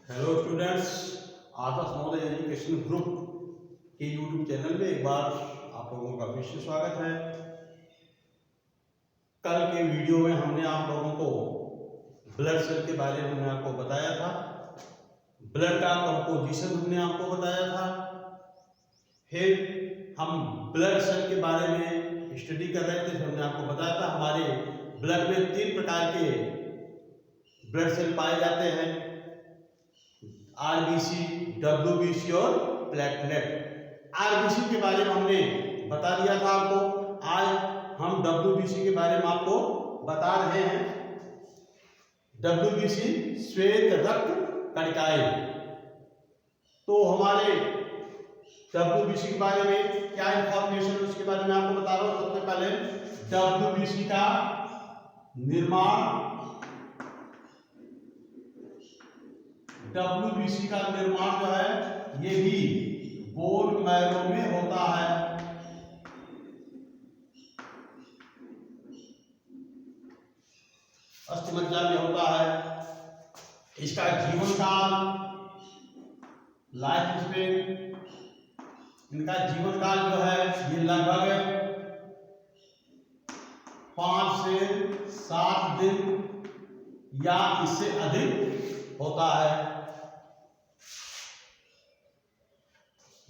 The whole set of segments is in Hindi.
हेलो स्टूडेंट्स, आदर्श नवोदय एजुकेशन ग्रुप के यूट्यूब चैनल में एक बार आप लोगों का फिर से स्वागत है। कल के वीडियो में हमने आप लोगों को ब्लड सेल के बारे में हमने आपको बताया था, ब्लड का कंपोजिशन हमने आपको बताया था। फिर हम ब्लड सेल के बारे में स्टडी कर रहे थे, हमने आपको बताया था हमारे ब्लड में 3 प्रकार के ब्लड सेल पाए जाते हैं, आरबीसी, डब्ल्यूबीसी और प्लेटलेट। आरबीसी के बारे में हमने बता दिया था आपको, आज हम डब्ल्यूबीसी के बारे में आपको बता रहे हैं। डब्ल्यूबीसी श्वेत रक्त कणिकाएं। तो हमारे डब्ल्यूबीसी के बारे में क्या इंफॉर्मेशन है उसके बारे में आपको बता रहा हूं। सबसे पहले डब्ल्यूबीसी का निर्माण, डब्ल्यूबीसी का निर्माण जो है ये भी बोन मैरो में होता है। अस्थिमज्जा में होता है। इसका जीवन काल, लाइफ स्पेन, इनका जीवन काल जो है ये लगभग 5 से 7 दिन या इससे अधिक होता है।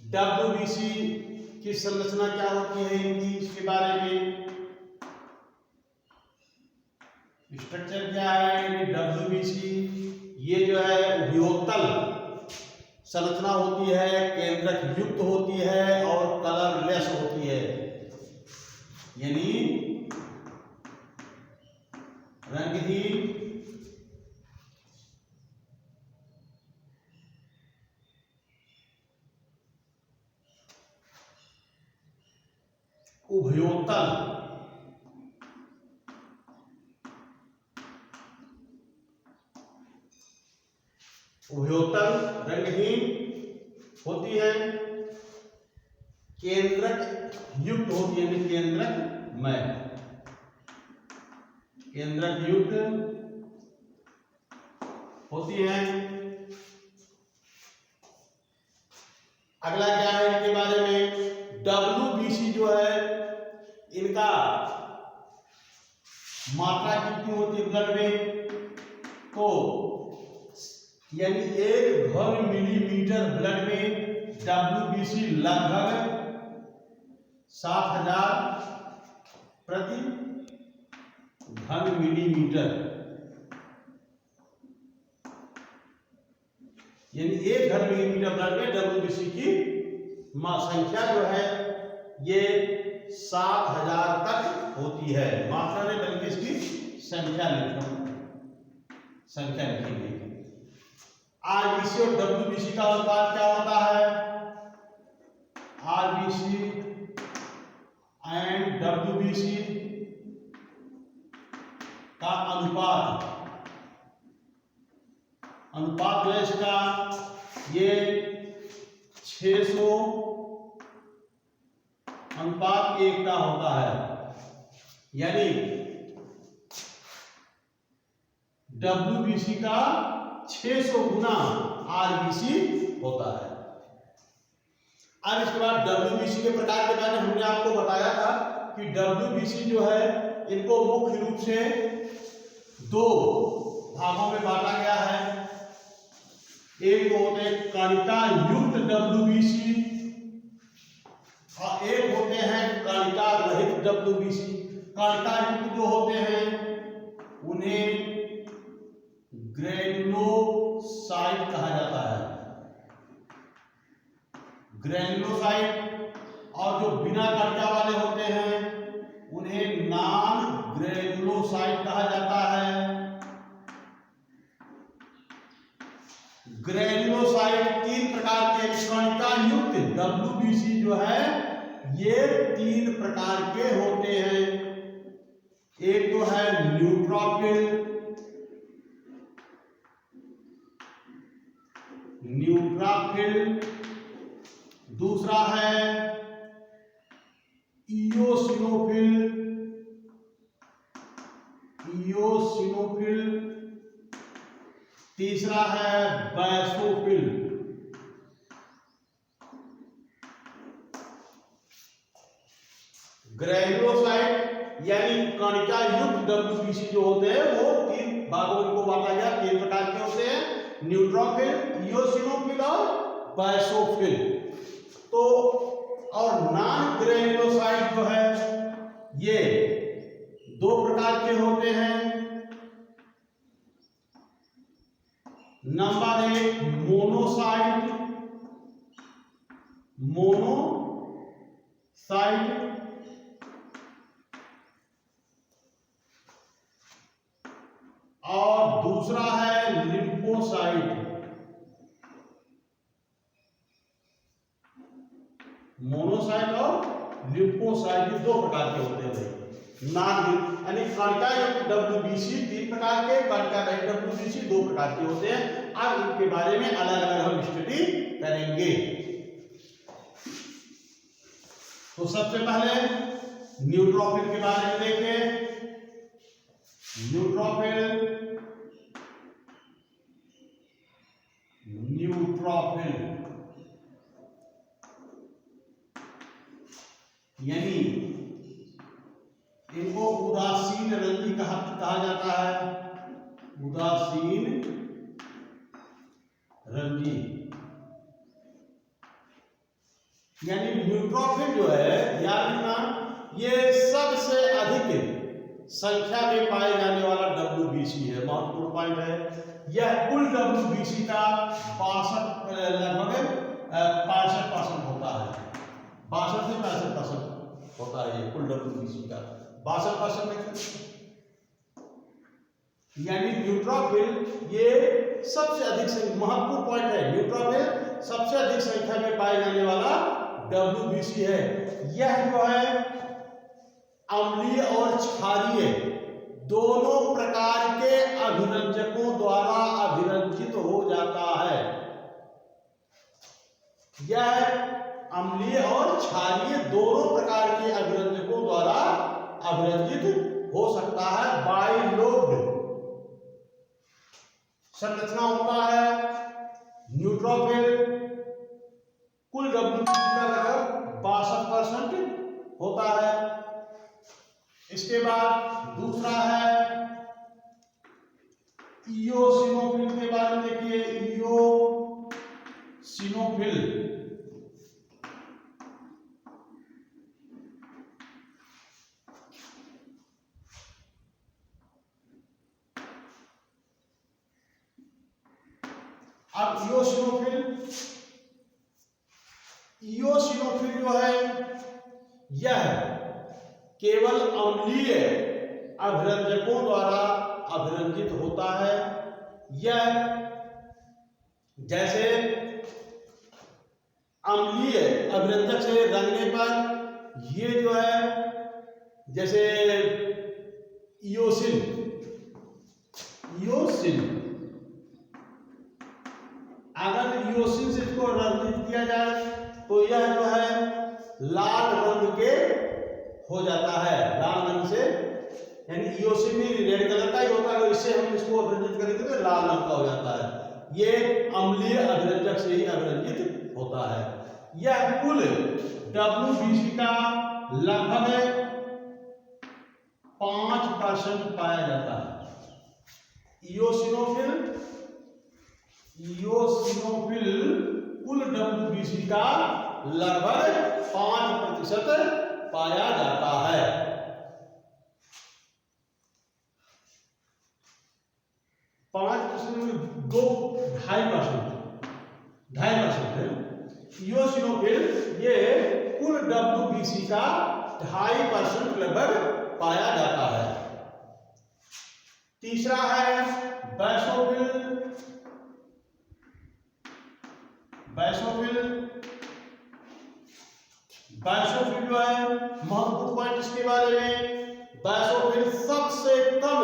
डब्ल्यूबीसी की संरचना क्या होती है इनकी, इसके बारे में स्ट्रक्चर क्या है। डब्ल्यूबीसी ये जो है उभयोत्तल संरचना होती है, केंद्रक युक्त होती है और कलरलेस होती है, यानी रंगहीन उभयोत्तल रंगहीन होती है, केंद्रक युक्त होती है, केंद्रक युक्त होती है। अगला क्या है इनके बारे में, डब्ल्यूबीसी जो है इनका मात्रा कितनी होती है ब्लड में, तो यानी 1 घन मिलीमीटर ब्लड में डब्ल्यूबीसी लगभग 7000 प्रति घन मिलीमीटर, यानी 1 घन मिलीमीटर ब्लड में डब्ल्यूबीसी की संख्या जो है ये 7000 तक होती है। मात्रा में बल्कि इसकी संख्या लिखी गई। आरबीसी और डब्ल्यूबीसी का अनुपात क्या होता है, आरबीसी एंड डब्ल्यूबीसी का अनुपात जो है इसका ये 600 अनुपात 1 का होता है, यानी डब्ल्यूबीसी का 600 गुना आरबीसी होता है। अब इसके बाद डब्ल्यूबीसी के प्रकार के बारे में हमने आपको बताया था कि डब्ल्यूबीसी जो है इनको मुख्य रूप से 2 भागों में बांटा गया है। एक तो होते हैं कणिका युक्त डब्ल्यूबीसी और एक होते हैं कणिका रहित डब्ल्यूबीसी। कणिका युक्त जो होते हैं उन्हें ग्रेनुलोसाइट कहा जाता है, ग्रेनुलोसाइट, और जो बिना कणिका वाले होते हैं उन्हें नॉन ग्रेनुलोसाइट कहा जाता है। ग्रेनुलोसाइट 3 प्रकार के कणिका युक्त डब्ल्यूबीसी जो है ये 3 प्रकार के होते हैं। एक तो है न्यूट्रोफिल, दूसरा है इयोसिनोफिल, तीसरा है बैसोफिल। ग्रेनुलोसाइट यानी कणिका युक्त डब्ल्यूबीसी जो होते हैं वो 3 भागों को बांटा गया, 3 प्रकार के होते हैं, न्यूट्रोफिल, इओसिनोफिल और बैसोफिल। तो और नॉन ग्रेनुलोसाइट जो है ये 2 प्रकार के होते हैं। नंबर 1 मोनोसाइट, और दूसरा है लिम्फोसाइट। मोनोसाइट और लिम्फोसाइट 2 प्रकार के होते हैं। नॉन यानी कणिका युक्त डब्ल्यूबीसी 3 प्रकार के, कणिका रहित डब्ल्यूबीसी 2 प्रकार के होते हैं। अब इनके बारे में अलग अलग हम स्टडी करेंगे। तो सबसे पहले न्यूट्रोफिल के बारे में देखें। न्यूट्रोफिल यानी इनको उदासीन रंजी कहा जाता है। उदासीन रंजी यानी न्यूट्रोफिल जो है, ध्यान रखना, ये सबसे अधिक संख्या में पाए जाने वाला डब्ल्यूबीसी है। महत्वपूर्ण पॉइंट है। यह कुल डब्ल्यूबीसी का लगभग 65% होता है। 62 से 65% होता है ये कुल डब्ल्यूबीसी का 62%। यानी न्यूट्रोफिल ये सबसे अधिक महत्वपूर्ण पॉइंट है। न्यूट्रोफिल सबसे अधिक संख्या में पाए जाने वाला डब्ल्यूबीसी है। यह जो है अम्लीय और क्षारीय दोनों प्रकार के अभिरंजकों द्वारा अभिरंजित हो जाता है। यह अम्लीय और क्षारीय दोनों प्रकार के अभिरंजकों द्वारा अभिरंजित हो सकता है। बाइलोब्ड संरचना होता है न्यूट्रोफिल। कुल डब्ल्यूबीसी का लगभग 62% होता है। इसके बाद दूसरा है इओसिनोफिल के बारे में देखिए। इओसिनोफिल अब इओसिनोफिल जो है यह केवल अम्लीय अभिरंजकों द्वारा अभिरंजित होता है। यह जैसे अम्लीय अभिरंजक से रंगने पर ये जो है, जैसे इओसिन अगर इओसिन से इसको रंजित किया जाए तो यह जो है लाल रंग के हो जाता है। लाल रंग से, यानी इओसिन भी रेड कलर का ही होता है, इससे हम इसको अभिरंजित करेंगे तो लाल रंग का हो जाता है। ये अम्लीय अभिरंजक से ही अभिरंजित होता है। यह कुल डब्ल्यूबीसी का लगभग 5% पाया जाता है। इओसिनोफिल कुल डब्ल्यूबीसी का लगभग 5% पाया जाता है। 5% में 2.5% है। इओसिनोफिल ये कुल डब्ल्यूबीसी का 2.5% लगभग पाया जाता है। तीसरा है बैसोफिल जो है, महत्वपूर्ण पॉइंट इसके बारे में, बैसोफिल सबसे कम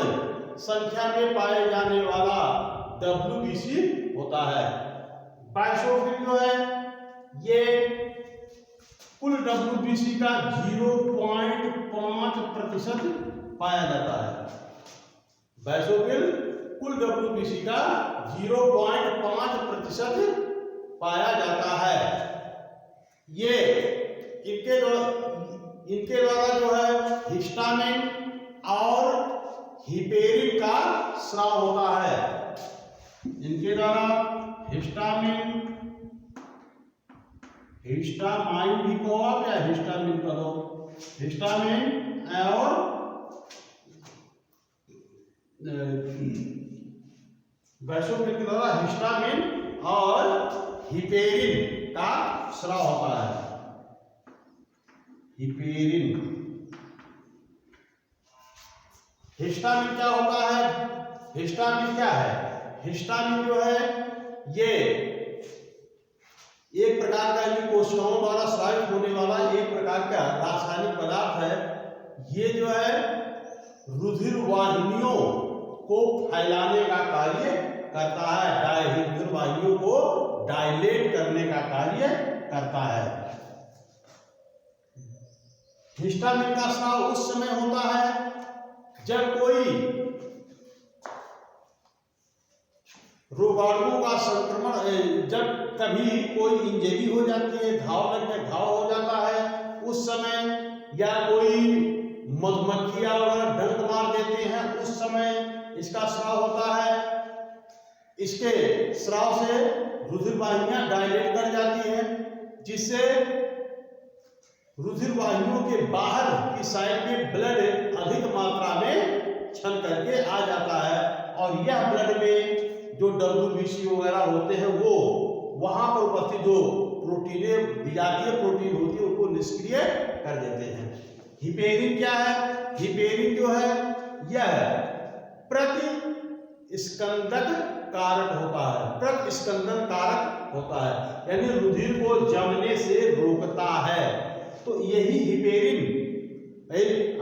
संख्या में पाए जाने वाला डब्ल्यूबीसी होता है। बैसोफिल जो है ये कुल डब्ल्यूबीसी का 0.5% पाया जाता है। बैसोफिल कुल WBC का 0.5% पाया जाता है। ये इनके द्वारा जो है हिस्टामिन और हिपेरिन का स्राव होता है। इनके द्वारा हिस्टामाइन भी कहो आप या हिस्टामिन कहो, हिस्टामिन और वैसोफिल के द्वारा हिस्टामिन और हिपेरिन का स्राव होता है। हिपेरिन, हिस्टामिन क्या होता है? हिस्टामिन क्या है? हिस्टामिन जो है ये एक प्रकार का कोशिकाओं द्वारा स्रावित होने वाला एक प्रकार का रासायनिक पदार्थ है। ये जो है रुधिर वाहिनियों को फैलाने का कार्य करता है, रुधिर वाहिनियों को डायलेट करने का कार्य करता है। हिस्टामिन का स्राव उस समय होता है जब कोई रोगाणुओं का संक्रमण, जब कभी कोई इंजरी हो जाती है, घाव हो जाता है, उस समय या कोई मधुमक्खियां वगैरह डंक मार देते हैं, उस समय इसका स्राव होता है। इसके स्राव से रुधिर वाहिनियां डायलेट कर जाती हैं, जिससे रुधिर वाहिनियों के बाहर की साइड में ब्लड अधिक मात्रा में छन करके आ जाता है और यह ब्लड में जो WBC वगैरह होते हैं वो वहां पर उपस्थित जो प्रोटीनें, विजातीय प्रोटीन होती है उनको निष्क्रिय कर देते हैं। हिपेरिन क्या है? हिपेरिन जो है यह प्रतिस्कंदक कारक होता है, प्रतिस्कंदन कारक होता है, यानी रुधिर को जमने से रोकता है। तो यही हिपेरिन,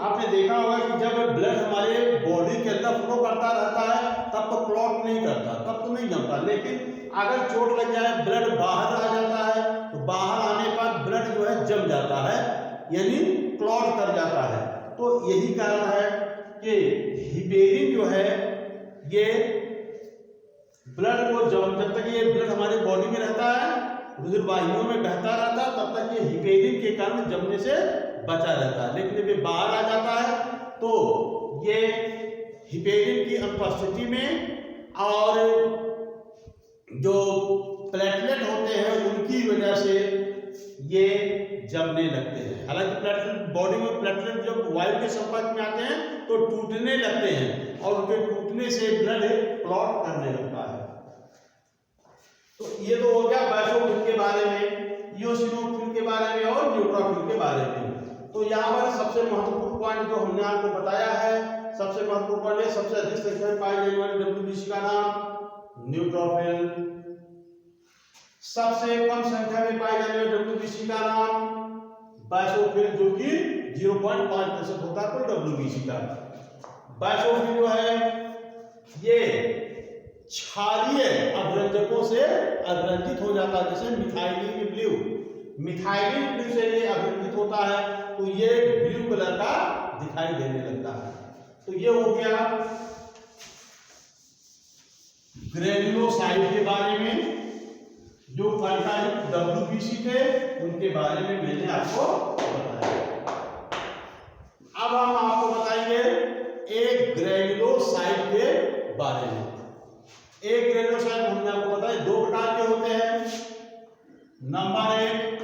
आपने देखा होगा कि जब ब्लड हमारे बॉडी के अंदर फ्लो करता रहता है तब तो क्लॉट नहीं करता, तब तो नहीं जमता, लेकिन अगर चोट लग जाए, ब्लड बाहर आ जाता है, तो बाहर आने पर ब्लड जो है जम जाता है, यानी क्लॉट कर जाता है। तो यही कारण है कि हिपेरिन जो है ये ब्लड को जब तक ये ब्लड हमारे बॉडी में रहता है, रुधिर वाहिनियों में बहता रहता है, तब तक ये हिपेरिन के कारण जमने से बचा रहता है। लेकिन जब ये बाहर आ जाता है तो ये हिपेरिन की अनुपस्थिति में और जो प्लेटलेट होते हैं उनकी वजह से ये जमने लगते हैं। हालांकि प्लेटलेट, बॉडी में प्लेटलेट जब वायु के संपर्क में आते हैं तो टूटने लगते हैं और उनके टूटने से ब्लड क्लॉट करने लगता है। तो ये तो हो गया बैसोफिल के बारे में, इओसिनोफिल के बारे में और न्यूट्रोफिल के बारे में। तो यहाँ पर सबसे महत्वपूर्ण पॉइंट जो हमने आपको बताया है, सबसे महत्वपूर्ण पॉइंट है सबसे अधिक संख्या में पाई जाने वाली WBC का नाम न्यूट्रोफिल, सबसे कम संख्या में पाई जाने वाली WBC का नाम बैसोफिल, जो कि 0.5% होता है कुल WBC का। बैसोफिल जो है ये क्षारीय अभिरंजकों से अभिरंजित हो जाता है, जैसे मिथाइलिन ब्लू से ये अभिरंजित होता है तो ये ब्लू कलर का दिखाई देने लगता है। तो ये हो गया ग्रेनुलोसाइट के बारे में, जो कणिकायुक्त WBC थे उनके बारे में मैंने आपको बताया। अब हम आपको बताएंगे एक ग्रेनुलोसाइट के बारे में। एक ग्रेनुलोसाइट हमने आपको बताया दो प्रकार के होते हैं। नंबर 1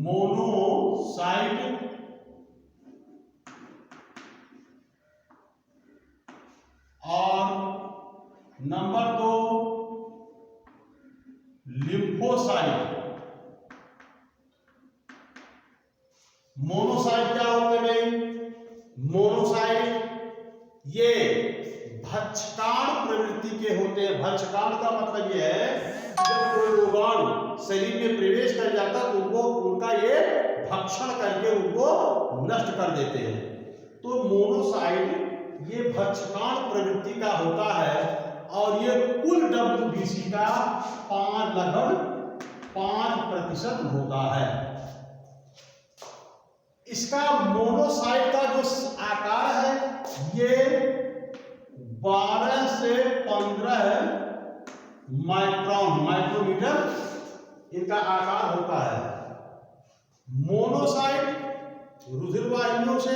मोनोसाइट और नंबर 2 लिम्फोसाइट। मोनोसाइट क्या होते हैं भाई? मोनोसाइट ये भक्षकाण प्रवृत्ति के होते हैं। भक्षकाण का मतलब ये है जब कोई रोगाणु शरीर में प्रवेश कर जाता है तो उनका ये भक्षण करके उनको नष्ट कर देते हैं। तो मोनोसाइट ये भक्षकाण प्रवृत्ति का होता है और ये कुल WBC का लगभग 5% होता है। इसका मोनोसाइट का जो आकार है ये 12 से 15 माइक्रोमीटर इनका आकार होता है। मोनोसाइट रुधिर वाहिनियों से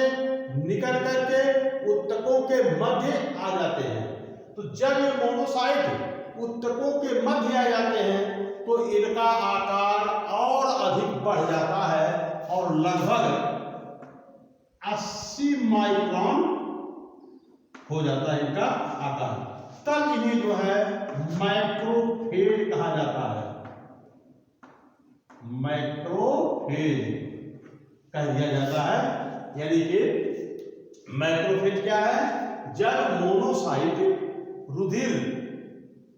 निकल करके उत्तकों के मध्य आ जाते हैं। तो जब ये मोनोसाइट उत्तकों के मध्य आ जाते हैं तो इनका आकार और अधिक बढ़ जाता है और लगभग 80 माइक्रोन हो जाता है इनका आकार। तब इन्हें जो है मैक्रोफेज कहा जाता है। मैक्रोफेज कह दिया जाता है। यानी कि मैक्रोफेज क्या है? जब मोनोसाइट रुधिर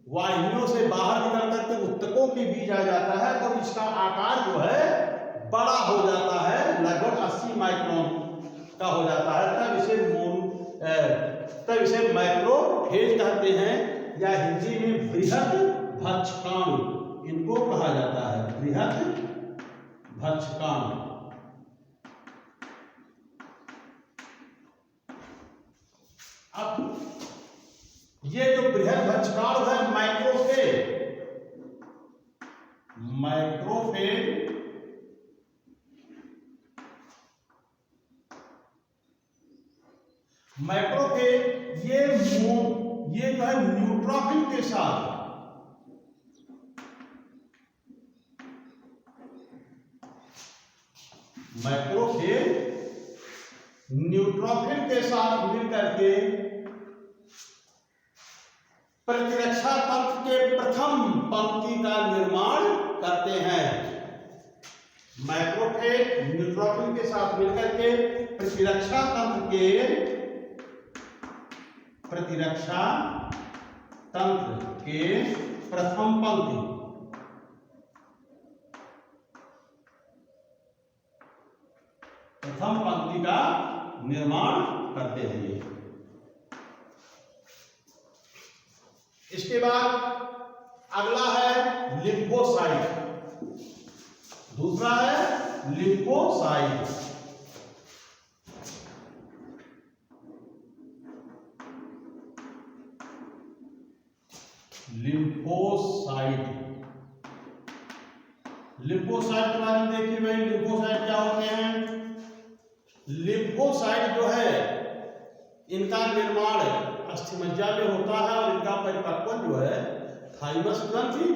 वाहिनियों से बाहर निकल करके उत्तकों के बीच आ जाता है तो इसका आकार जो है बड़ा हो जाता है, लगभग 80 माइक्रोन का हो जाता है। तब इसे मैक्रोफेज कहते हैं, या हिंदी में बृहद भक्षकाणु इनको कहा जाता है। बृहद भक्षकाणु। अब ये जो बृहद भक्षकाणु है मैक्रोफेज ये जो है न्यूट्रोफिल के साथ मिलकर के प्रतिरक्षा तंत्र के प्रथम पंक्ति का निर्माण करते हैं। मैक्रोफेज न्यूट्रोफिल के साथ मिलकर के प्रतिरक्षा तंत्र के प्रथम पंक्ति का निर्माण करते हैं। इसके बाद अगला है लिम्फोसाइट। दूसरा है लिम्फोसाइट। लिम्फोसाइट के बारे में देखिए भाई, लिम्फोसाइट क्या होते हैं? लिम्फोसाइट जो है इनका निर्माण अस्थिमज्जा में होता है और इनका परिपक्वन जो है थाइमस ग्रंथि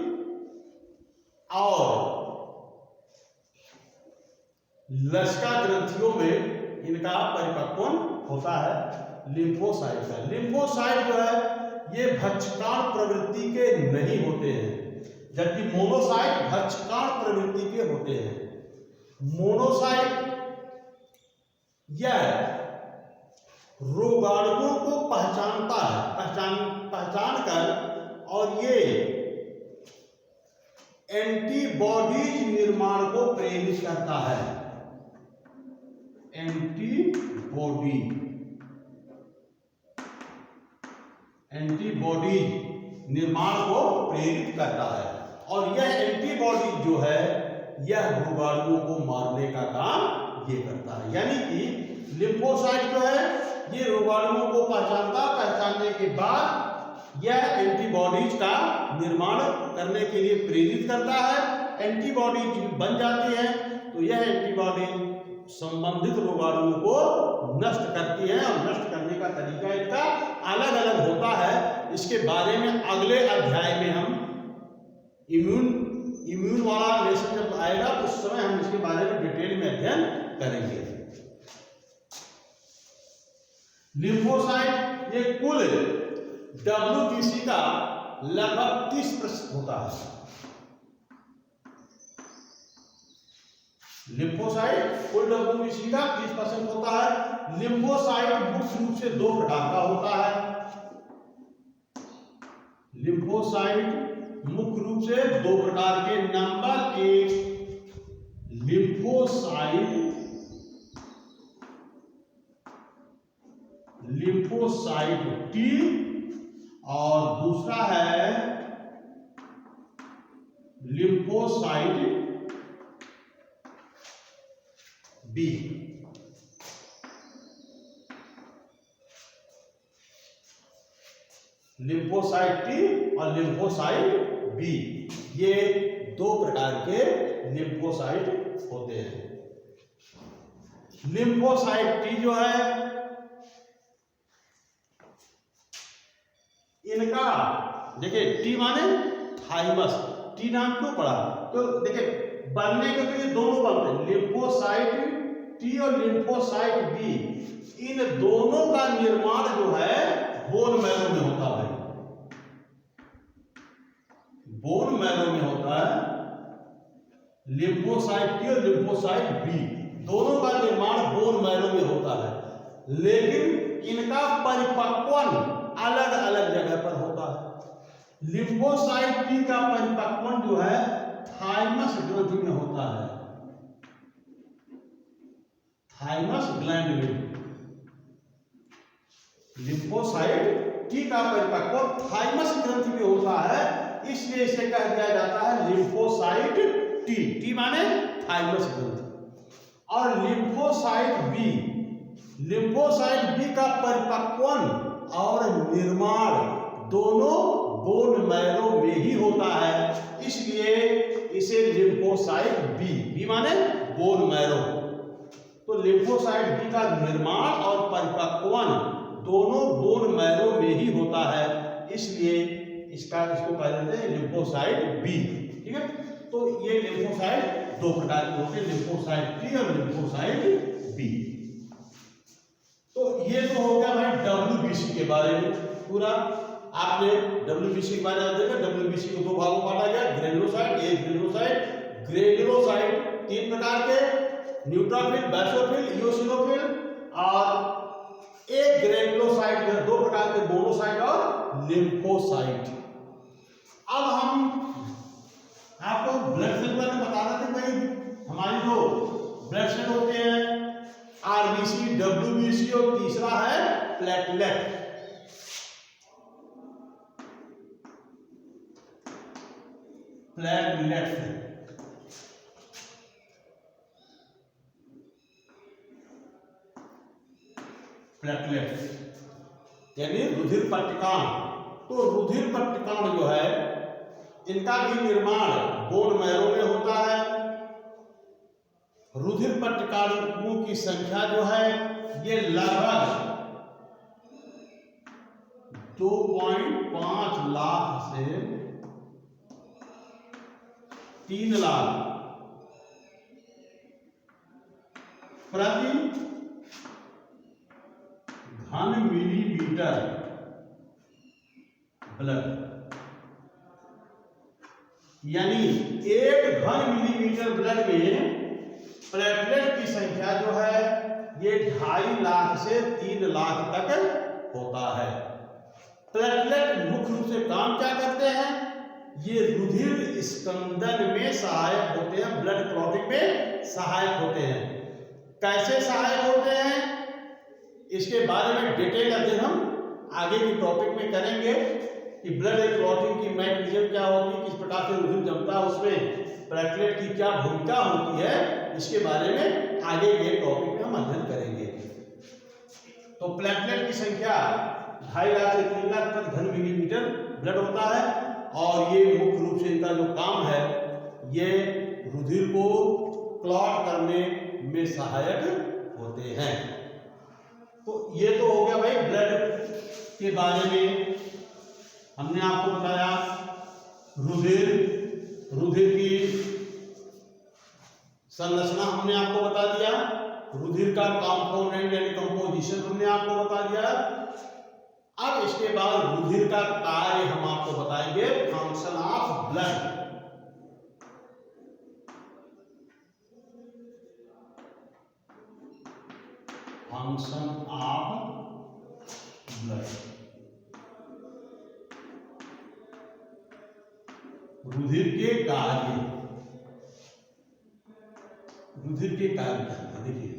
और लसिका ग्रंथियों में इनका परिपक्वन होता है लिम्फोसाइट का। लिम्फोसाइट जो है ये भक्षकाण प्रवृत्ति के नहीं होते हैं, जबकि मोनोसाइट भक्षकाण प्रवृत्ति के होते हैं। मोनोसाइट यह रोगाणुओं को पहचानता है, पहचान कर और ये एंटीबॉडीज निर्माण को प्रेरित करता है। एंटीबॉडी निर्माण को प्रेरित करता है और यह एंटीबॉडी जो है यह रोगाणुओं को मारने का काम ये करता है। यानी कि लिम्फोसाइट जो है ये रोगाणुओं को पहचानने के बाद यह एंटीबॉडीज का निर्माण करने के लिए प्रेरित करता है। एंटीबॉडीज बन जाती है तो यह एंटीबॉडी संबंधित रोगाणुओं को नष्ट करती है और नष्ट करने का तरीका इनका अलग अलग होता है। इसके बारे में अगले अध्याय में हम इम्यून वाला लेसन जब आएगा तो उस समय हम इसके बारे में डिटेल में अध्ययन करेंगे। लिम्फोसाइट ये कुल WBC का लगभग 30% होता है। लिम्फोसाइट कुल WBC का 30% होता है। लिम्फोसाइट मुख्य रूप से दो प्रकार का होता है। लिम्फोसाइट मुख्य रूप से दो प्रकार के। नंबर 1 लिम्फोसाइट T और दूसरा है लिम्फोसाइट B। लिम्फोसाइट टी और लिम्फोसाइट बी, ये दो प्रकार के लिम्फोसाइट होते हैं। लिम्फोसाइट टी जो है इनका देखिए टी माने थाइमस, टी नाम क्यों पड़ा, तो देखिए बनने के तो ये दोनों बनते हैं, लिम्फोसाइट टी और लिम्फोसाइट बी, इन दोनों का निर्माण जो है बोन मैरो में होता है, बोन मैरो में होता है। लिम्फोसाइट टी और लिम्फोसाइट बी दोनों का निर्माण बोन मैरो में होता है, लेकिन इनका परिपक्वन अलग अलग जगह पर होता है। लिम्फोसाइट टी का परिपक्वन जो है थाइमस ग्रंथि में होता है, थाइमस ग्लैंड में। लिम्फोसाइट टी का परिपक्वन थाइमस ग्रंथि में होता है, इसलिए इसे कह दिया जाता है लिम्फोसाइट टी, टी माने थाइमस ग्रंथि। और लिम्फोसाइट बी, लिम्फोसाइट बी का परिपक्वन और निर्माण दोनों बोन मैरो में ही होता है, इसलिए इसे लिम्फोसाइट बी, बी माने बोन मैरो। तो लिम्फोसाइट बी का निर्माण और परिपक्वन दोनों बोन मैरो में ही होता है, इसलिए इसको कह देते हैं लिम्फोसाइट बी। ठीक है, तो ये लिम्फोसाइट दो प्रकार के होते हैं, लिम्फोसाइट टी और लिम्फोसाइट बी। तो ये तो हो गया भाई डब्ल्यूबीसी के बारे में पूरा। आपने डब्ल्यूबीसी के बारे में देखा, डब्ल्यूबीसी को दो भागों में बांटा गया, ग्रेनुलोसाइट, एक ग्रेनुलोसाइट। ग्रेनुलोसाइट तीन प्रकार के, न्यूट्रोफिल, बेसोफिल, इओसिनोफिल, और एक ग्रेनुलोसाइट में दो प्रकार के, मोनोसाइट और लिम्फोसाइट। अब हम आपको ब्लड सेल में बता रहे थे भाई, हमारी जो ब्लड सेल होते हैं आरबीसी, डब्ल्यूबीसी, और तीसरा है प्लेटलेट। प्लेटलेट प्लेटलेट यानी रुधिर पट्टिकाण। तो रुधिर पट्टिकाण जो है इनका भी निर्माण बोन मैरो में होता है। रुधिर पट्टिकाणुओं की संख्या जो है ये लगभग 2.5 लाख से 3 लाख प्रति घन मिलीमीटर ब्लड, यानी 1 घन मिलीमीटर ब्लड में प्लेटलेट की संख्या जो है ये 2.5 लाख से 3 लाख तक होता है। प्लेटलेट मुख्य रूप से काम क्या करते हैं, ये रुधिर स्कंदन में सहायक होते हैं, ब्लड क्लॉटिंग में सहायक होते हैं। कैसे सहायक होते हैं इसके बारे में डिटेल अध्ययन हम आगे की टॉपिक में करेंगे कि ब्लड क्लॉटिंग की मैकेनिज्म क्या होती है, किस प्रकार से रुधिर जमता है, उसमें प्लेटलेट की क्या भूमिका होती है, इसके बारे में आगे के टॉपिक में हम अध्ययन करेंगे। तो प्लेटलेट की संख्या 2.5 लाख से 3 लाख तक घन मिलीमीटर ब्लड होता है, और ये मुख्य रूप से इनका जो काम है ये रुधिर को क्लॉट करने में सहायक होते हैं। तो ये तो हो गया भाई ब्लड के बारे में। हमने आपको बताया रुधिर की संरचना हमने आपको बता दिया, रुधिर का कंपोनेंट यानी कंपोजिशन हमने आपको बता दिया। अब इसके बाद रुधिर का कार्य हम आपको बताएंगे, function of blood. Function of blood, रुधिर के कार्य, रुधिर के कार्य क्या है देखिए।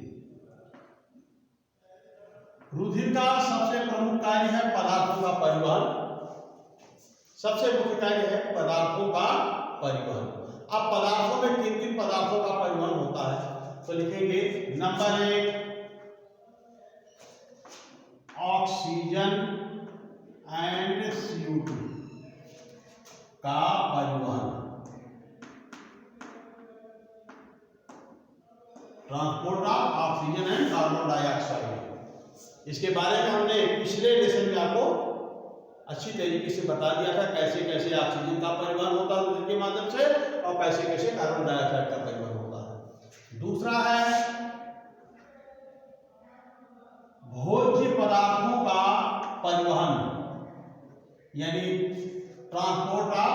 रुधिर का सबसे प्रमुख कार्य है पदार्थों का परिवहन, सबसे मुख्य कार्य है पदार्थों का परिवहन। अब पदार्थों में किन किन पदार्थों का परिवहन होता है तो लिखेंगे, नंबर 1 ऑक्सीजन एंड CO2 का परिवहन, transport of oxygen and carbon dioxide. इसके बारे में हमने पिछले लेसन में आपको अच्छी तरीके से बता दिया था कैसे कैसे ऑक्सीजन का परिवहन होता है रुधिर के माध्यम से और कैसे कैसे कार्बन डाइऑक्साइड का परिवहन होता है। दूसरा है भोज्य पदार्थों का परिवहन, यानी ट्रांसपोर्ट ऑफ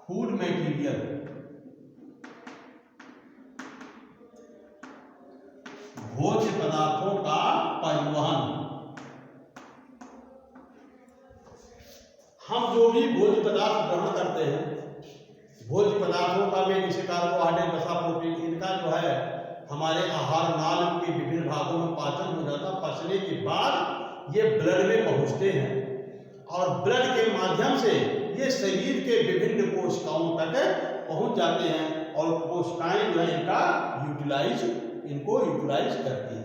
फूड मटेरियल। भोज्य पदार्थों का परिवहन, हम जो भी भोज्य पदार्थ ग्रहण करते हैं, भोज्य पदार्थों का में जैसे कार्बोहाइड्रेट, वसा, प्रोटीन, इनका जो है हमारे आहार नाल के विभिन्न भागों में पाचन हो जाता है। पचने के बाद ये ब्लड में पहुंचते हैं और ब्लड के माध्यम से ये शरीर के विभिन्न कोशिकाओं तक पहुंच जाते हैं और कोशिकाएं जो है इनको यूटिलाइज करती है।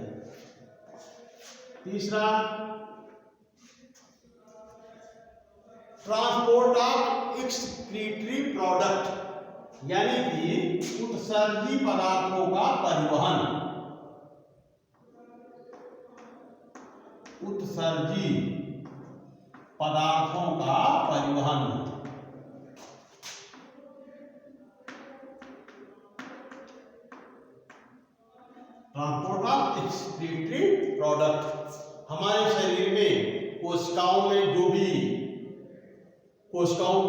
तीसरा ट्रांसपोर्ट ऑफ एक्सक्रीटरी प्रोडक्ट, यानी कि उत्सर्जी पदार्थों का परिवहन। उत्सर्जी पदार्थों का परिवहन, ट्रांसपोर्ट ऑफ एक्सक्रीटरी प्रोडक्ट। हमारे शरीर में कोशिकाओं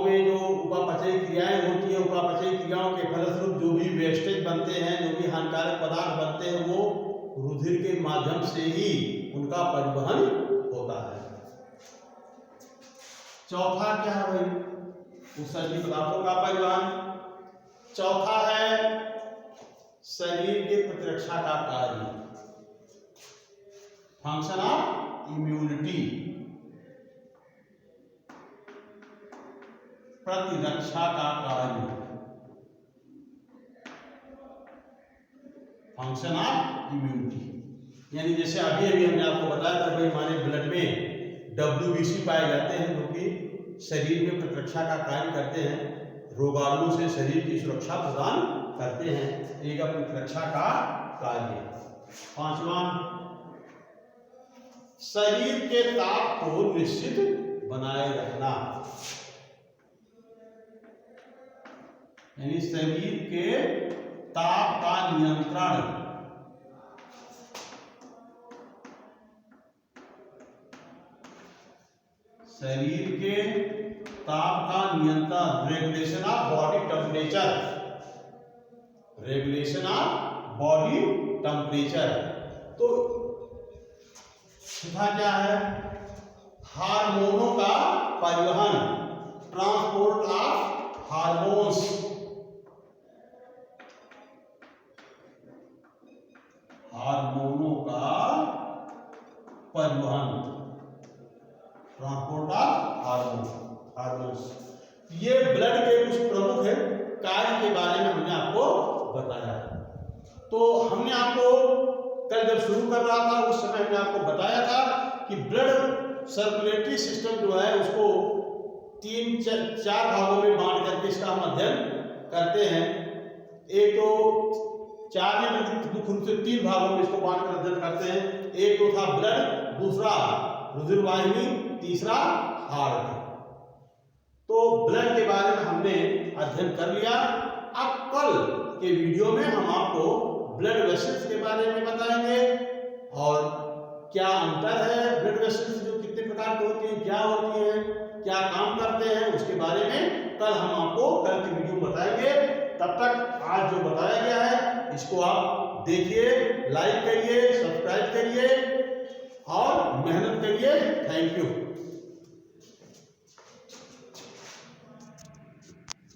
में जो उपापचयी क्रियाएं होती है, उपापचयी क्रियाओं के फलस्वरूप जो भी वेस्टेज बनते हैं, जो भी हानिकारक पदार्थ बनते हैं, वो रुधिर के माध्यम से ही उनका परिवहन होता है। चौथा क्या है भाई? उत्सर्जी पदार्थों का परिवहन। चौथा है शरीर के प्रतिरक्षा का कार्य, फंक्शन ऑफ इम्यूनिटी, प्रतिरक्षा का कार्य, फंक्शन ऑफ इम्यूनिटी। यानी जैसे अभी हमने आपको बताया था भाई हमारे ब्लड में WBC पाए जाते हैं जो कि शरीर में प्रतिरक्षा का कार्य करते हैं, रोगाणुओं से शरीर की सुरक्षा प्रदान करते हैं, एक प्रतिरक्षा का कार्य। पांचवा शरीर के ताप को निश्चित बनाए रखना, यानी शरीर के ताप का नियंत्रण, शरीर के ताप का नियंत्रण, regulation of body temperature, regulation of body temperature. तो चौथा क्या है? हार्मोनों का परिवहन, ट्रांसपोर्ट ऑफ हार्मोन्स, हार्मोनों का परिवहन, ट्रांसपोर्ट ऑफ हार्मोन्स। ये ब्लड के कुछ प्रमुख कार्य के बारे में हमने आपको बताया। तो हमने आपको कल जब शुरू कर रहा था उस समय हमने आपको बताया था कि ब्लड सर्कुलेटरी सिस्टम जो है उसको 3-4 भागों में बांट करके इसका हम अध्ययन करते हैं। एक तो 4 में मुख्य रूप से 3 भागों में इसको बांट कर अध्ययन करते हैं। एक तो था ब्लड, दूसरा रुधिर वाहिनी, तीसरा हार्ट। तो ब्लड के बारे में हमने अध्ययन कर लिया। अब कल के वीडियो में हम आपको ब्लड वेसल्स के बारे में बताएंगे और क्या अंतर है ब्लड वेसल्स, जो कितने प्रकार की होती हैं, क्या होती हैं, क्या काम करते हैं, उसके बारे में कल हम आपको कल की वीडियो बताएंगे। तब तक आज जो बताया गया है इसको आप देखिए, लाइक करिए, सब्सक्राइब करिए और मेहनत करिए। Thank you.